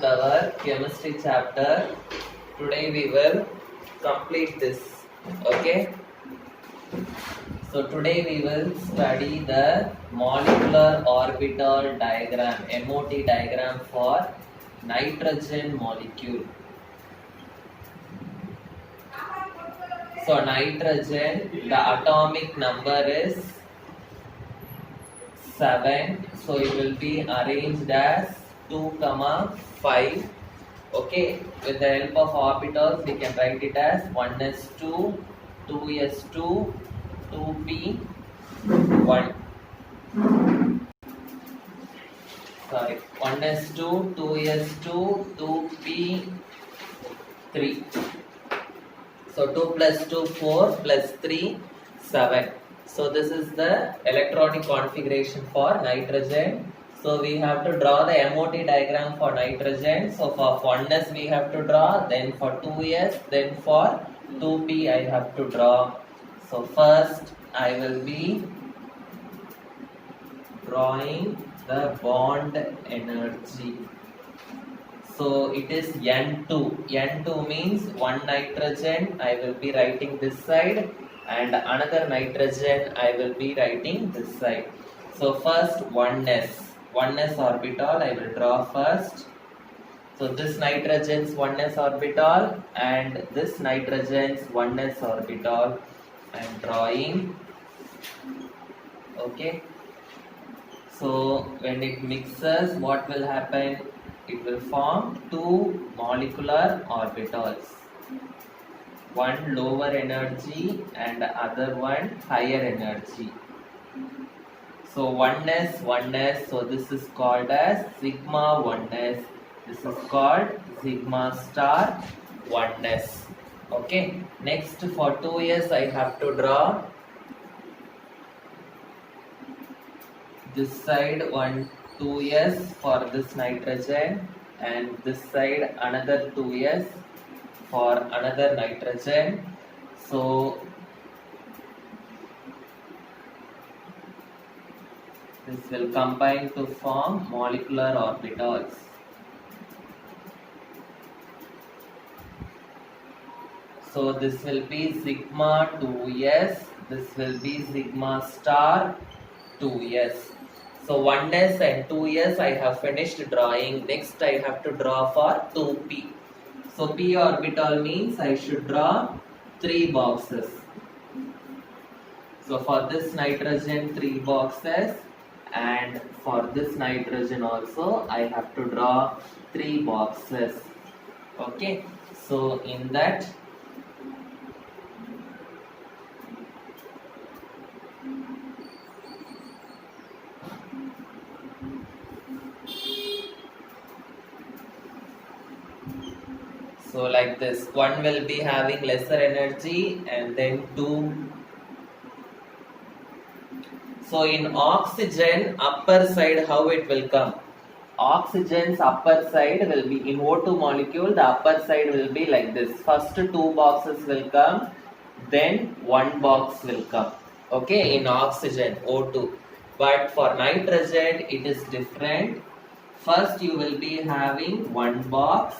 with our chemistry chapter. Today we will complete this. Okay. So today we will study the molecular orbital diagram, MOT diagram for nitrogen molecule. So nitrogen, the atomic number is 7. So it will be arranged as 2, 5. Okay, with the help of orbitals, we can write it as 1s2, 2s2, 2p1. Sorry, 1s2, 2s2, 2p3. So 2 plus 2, 4 plus 3, 7. So this is the electronic configuration for nitrogen. So we have to draw the MOT diagram for nitrogen. So for 1s we have to draw, then for 2s, then for 2p I have to draw. So first I will be drawing the bond energy. So it is N2. N2 means one nitrogen I will be writing this side and another nitrogen I will be writing this side. So first 1s orbital I will draw first. So this nitrogen's 1s orbital and this nitrogen's 1s orbital I am drawing. Okay. So when it mixes, what will happen? It will form two molecular orbitals. One lower energy and other one higher energy. So 1s, so this is called as sigma 1s. This is called sigma star 1s. Okay. Next for 2s I have to draw this side 2s for this nitrogen and this side another 2s for another nitrogen. So this will combine to form molecular orbitals. So this will be sigma 2s, this will be sigma star 2s. So 1s and 2s I have finished drawing. Next I have to draw for 2p. So p orbital means I should draw 3 boxes. So for this nitrogen 3 boxes and for this nitrogen also I have to draw 3 boxes. Okay. So in that so like this, one will be having lesser energy and then 2. So in oxygen upper side how it will come? Oxygen's upper side will be in O2 molecule, the upper side will be like this. First 2 boxes will come, then 1 box will come. Okay, in oxygen O2. But for nitrogen it is different. First you will be having 1 box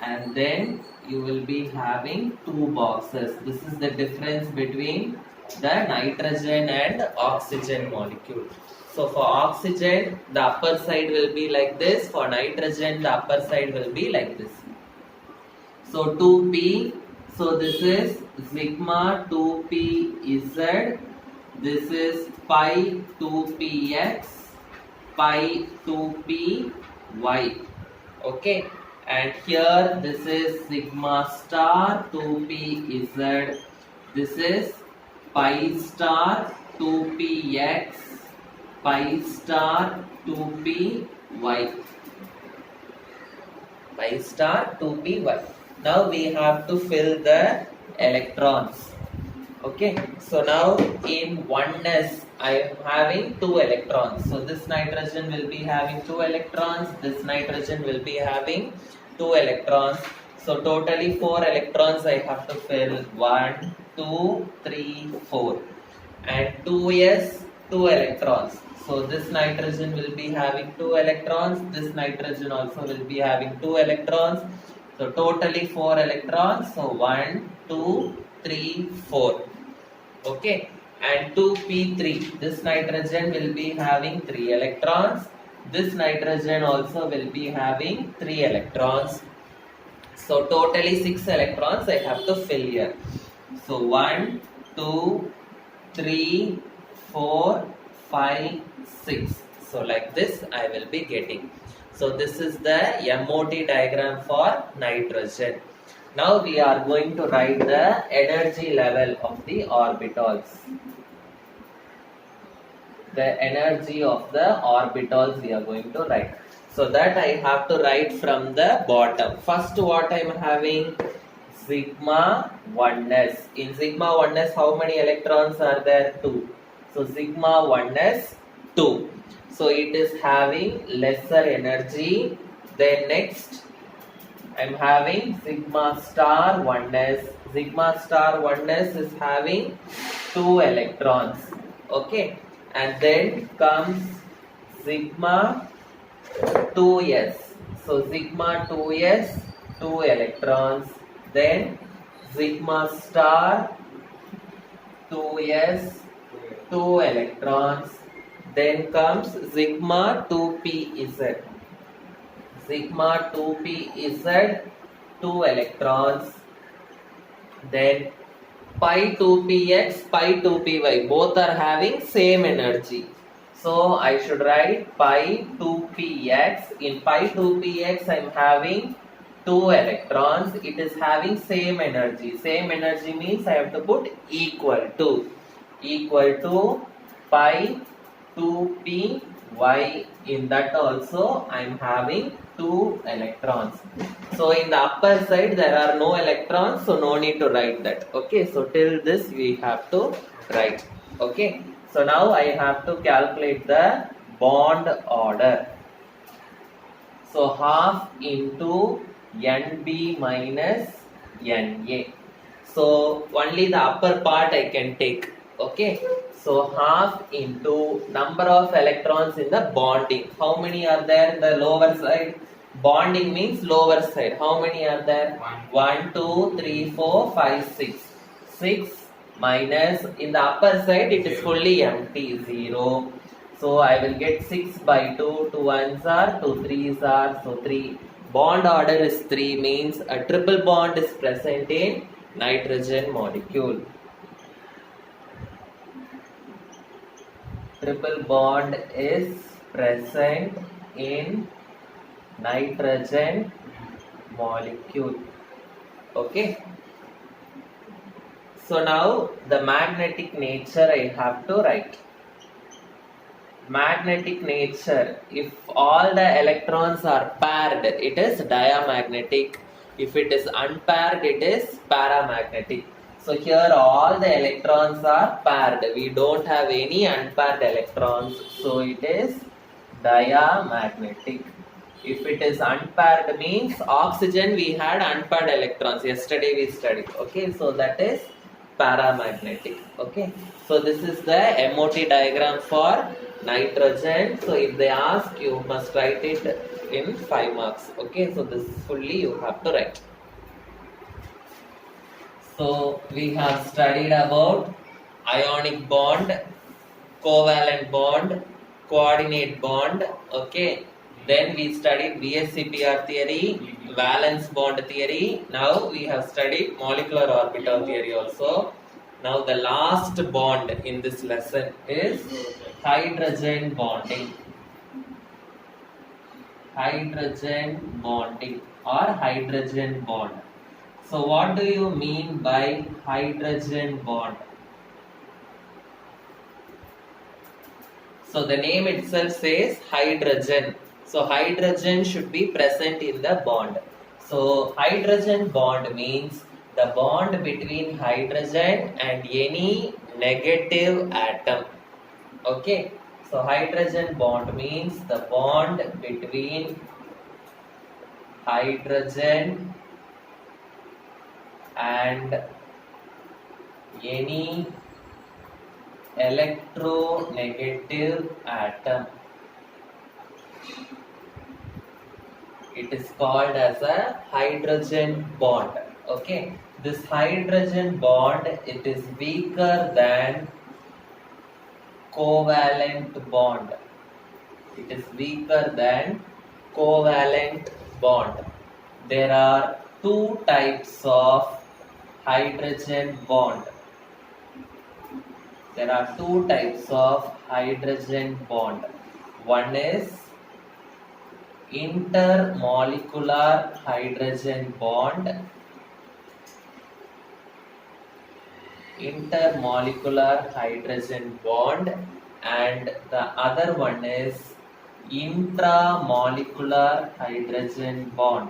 and then you will be having 2 boxes. This is the difference between the nitrogen and oxygen molecule. So for oxygen the upper side will be like this, for nitrogen the upper side will be like this. So 2p, so this is sigma 2pz, this is pi 2px, pi 2py. Okay. And here this is sigma star 2pz, this is pi star 2px, pi star 2py, pi star 2py. Now we have to fill the electrons. Okay, so now in 1s I am having 2 electrons. So this nitrogen will be having 2 electrons, this nitrogen will be having 2 electrons. So totally 4 electrons I have to fill. 1, 2, 3, 4. And 2s 2 electrons. So this nitrogen will be having 2 electrons. This nitrogen also will be having 2 electrons. So totally 4 electrons. So 1, 2, 3, 4. Okay. And 2p3. This nitrogen will be having 3 electrons. This nitrogen also will be having 3 electrons. So totally 6 electrons I have to fill here. So 1, 2, 3, 4, 5, 6. So like this I will be getting. So this is the MOT diagram for nitrogen. Now we are going to write the energy level of the orbitals. The energy of the orbitals we are going to write. So that I have to write from the bottom. First what I am having? Sigma 1s. In sigma 1s how many electrons are there? 2. So sigma 1s 2. So it is having lesser energy. Then next I am having sigma star 1s. Sigma star 1s is having 2 electrons. Okay. And then comes sigma 2s. So sigma 2s 2 electrons. Then sigma star 2s 2 electrons. Then comes sigma 2pz. Sigma 2pz 2 electrons. Then pi 2px, pi 2py, both are having same energy. So I should write pi 2px. In pi 2px I am having 2 electrons. It is having same energy. Same energy means I have to put equal to pi 2py. In that also I am having 2 electrons. So in the upper side there are no electrons, so no need to write that. Okay, so till this we have to write. Okay, so now I have to calculate the bond order. So half into NB minus NA. So only the upper part I can take. Okay. So half into number of electrons in the bonding. How many are there in the lower side? Bonding means lower side. How many are there? 1, 2, 3, 4, 5, 6. 6 minus in the upper side it is fully empty. 0. So I will get 6 by 2. 2 ones are, 2 threes are, so 3. Bond order is 3 means a triple bond is present in nitrogen molecule. Triple bond is present in nitrogen molecule. Okay. So now the magnetic nature I have to write. Magnetic nature, if all the electrons are paired, it is diamagnetic. If it is unpaired, it is paramagnetic. So here all the electrons are paired. We don't have any unpaired electrons. So it is diamagnetic. If it is unpaired means oxygen we had unpaired electrons. Yesterday we studied. Okay, so that is paramagnetic. Okay, so this is the MOT diagram for nitrogen. So if they ask, you must write it in 5 marks. Okay, so this fully you have to write. So we have studied about ionic bond, covalent bond, coordinate bond. Okay, then we studied VSCPR theory, valence bond theory. Now we have studied molecular orbital theory also. Now the last bond in this lesson is hydrogen bonding. Hydrogen bonding or hydrogen bond. So what do you mean by hydrogen bond? So the name itself says hydrogen. So hydrogen should be present in the bond. So hydrogen bond means the bond between hydrogen and any negative atom. Okay. So hydrogen bond means the bond between hydrogen and any electronegative atom. It is called as a hydrogen bond. Okay, this hydrogen bond, it is weaker than covalent bond. It is weaker than covalent bond. There are two types of hydrogen bond. There are two types of hydrogen bond. One is intermolecular hydrogen bond. Intermolecular hydrogen bond, and the other one is intramolecular hydrogen bond.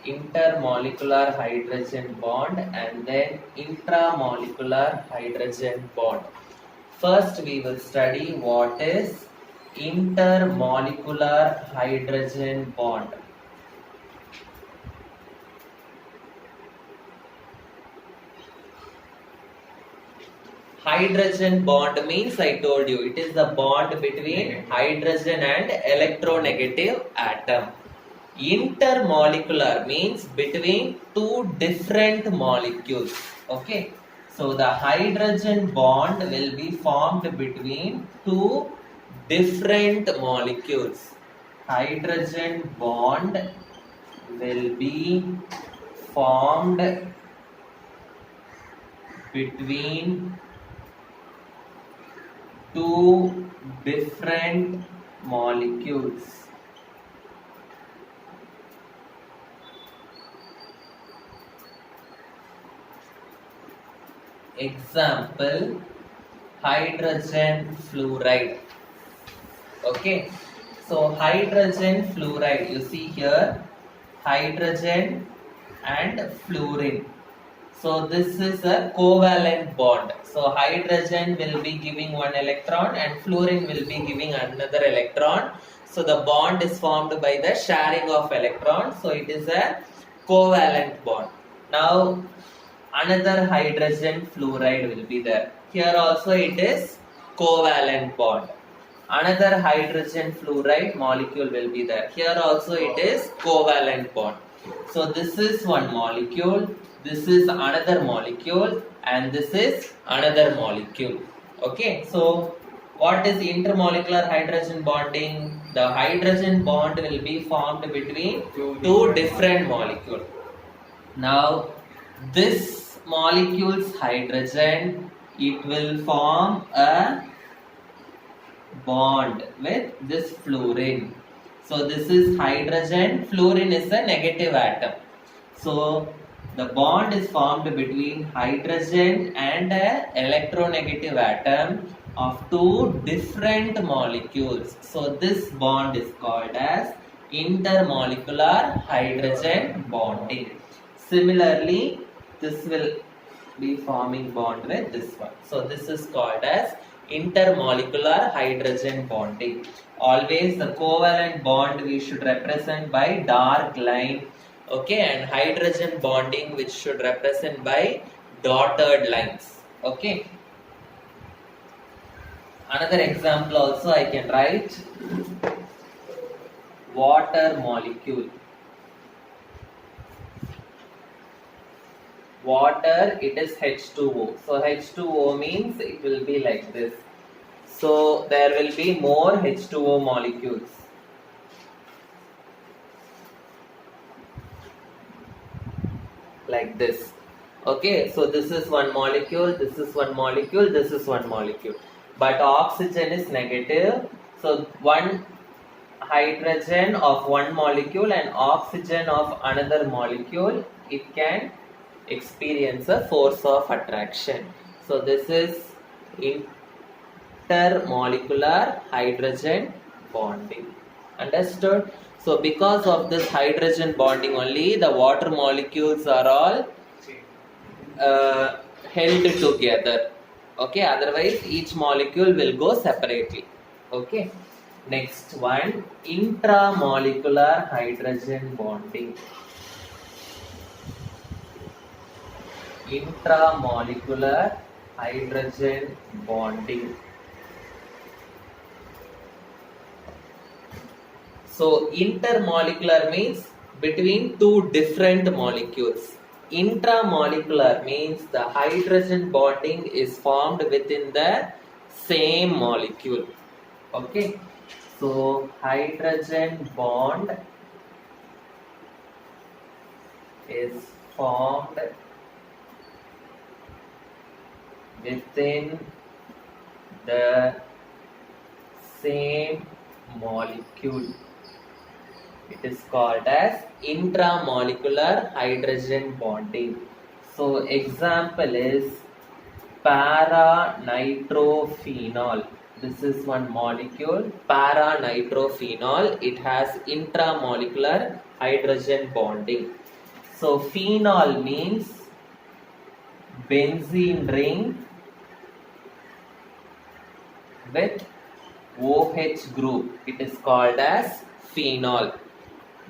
Intermolecular hydrogen bond and then intramolecular hydrogen bond. First we will study what is intermolecular hydrogen bond. Hydrogen bond means, I told you, it is the bond between hydrogen and electronegative atom. Intermolecular means between two different molecules. Okay, so the hydrogen bond will be formed between two different molecules. Hydrogen bond will be formed between two different molecules. Example, hydrogen fluoride. Okay, so hydrogen fluoride, you see here hydrogen and fluorine. So this is a covalent bond. So hydrogen will be giving one electron and fluorine will be giving another electron. So the bond is formed by the sharing of electrons. So it is a covalent bond. Now another hydrogen fluoride will be there. Here also it is covalent bond. Another hydrogen fluoride molecule will be there. Here also it is covalent bond. So this is one molecule, this is another molecule, and this is another molecule. Okay, so what is intermolecular hydrogen bonding? The hydrogen bond will be formed between two different molecules. Now this molecule's hydrogen, it will form a bond with this fluorine. So this is hydrogen, fluorine is a negative atom. So the bond is formed between hydrogen and an electronegative atom of two different molecules. So this bond is called as intermolecular hydrogen bonding. Similarly, this will be forming bond with this one. So this is called as intermolecular hydrogen bonding. Always the covalent bond we should represent by dark line. Okay, and hydrogen bonding which should represent by dotted lines. Okay. Another example also I can write, water molecule. Water, it is H2O. So H2O means it will be like this. So there will be more H2O molecules. Like this. Okay, so this is one molecule, this is one molecule, this is one molecule. But oxygen is negative. So one hydrogen of one molecule and oxygen of another molecule, it can experience a force of attraction. So this is intermolecular hydrogen bonding. Understood? So because of this hydrogen bonding only, the water molecules are all held together. Okay, otherwise each molecule will go separately. Okay. Next one, intramolecular hydrogen bonding. Intramolecular hydrogen bonding. So intermolecular means between two different molecules. Intramolecular means the hydrogen bonding is formed within the same molecule. Okay. So hydrogen bond is formed within the same molecule. It is called as intramolecular hydrogen bonding. So example is para-nitrophenol. This is one molecule, para-nitrophenol. It has intramolecular hydrogen bonding. So phenol means benzene ring with OH group. It is called as phenol.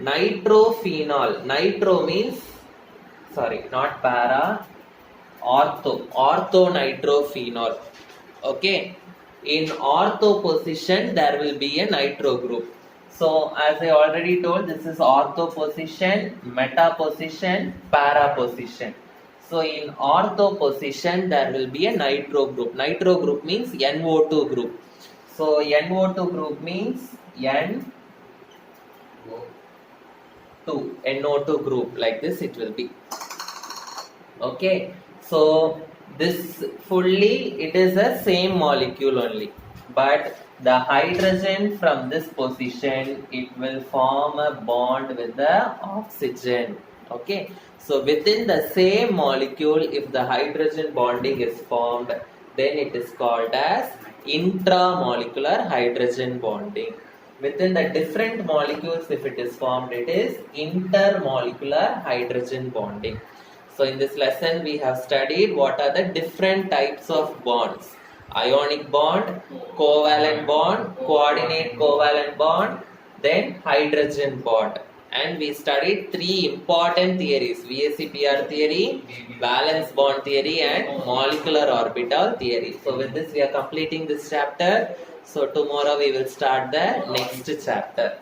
Nitrophenol. Nitro means, sorry, not para, ortho. Orthonitrophenol. Okay. In ortho position, there will be a nitro group. So, as I already told, this is ortho position, meta position, para position. So, in ortho position, there will be a nitro group. Nitro group means NO2 group. So, NO2 group means NO2 group, like this it will be. Okay, so this fully it is a same molecule only, but the hydrogen from this position it will form a bond with the oxygen. Okay, so within the same molecule, if the hydrogen bonding is formed, then it is called as intramolecular hydrogen bonding. Within the different molecules, if it is formed, it is intermolecular hydrogen bonding. So in this lesson, we have studied what are the different types of bonds. Ionic bond, covalent bond, coordinate covalent bond, then hydrogen bond. And we studied three important theories, VSEPR theory, valence bond theory and molecular orbital theory. So with this, we are completing this chapter. So tomorrow we will start the next chapter.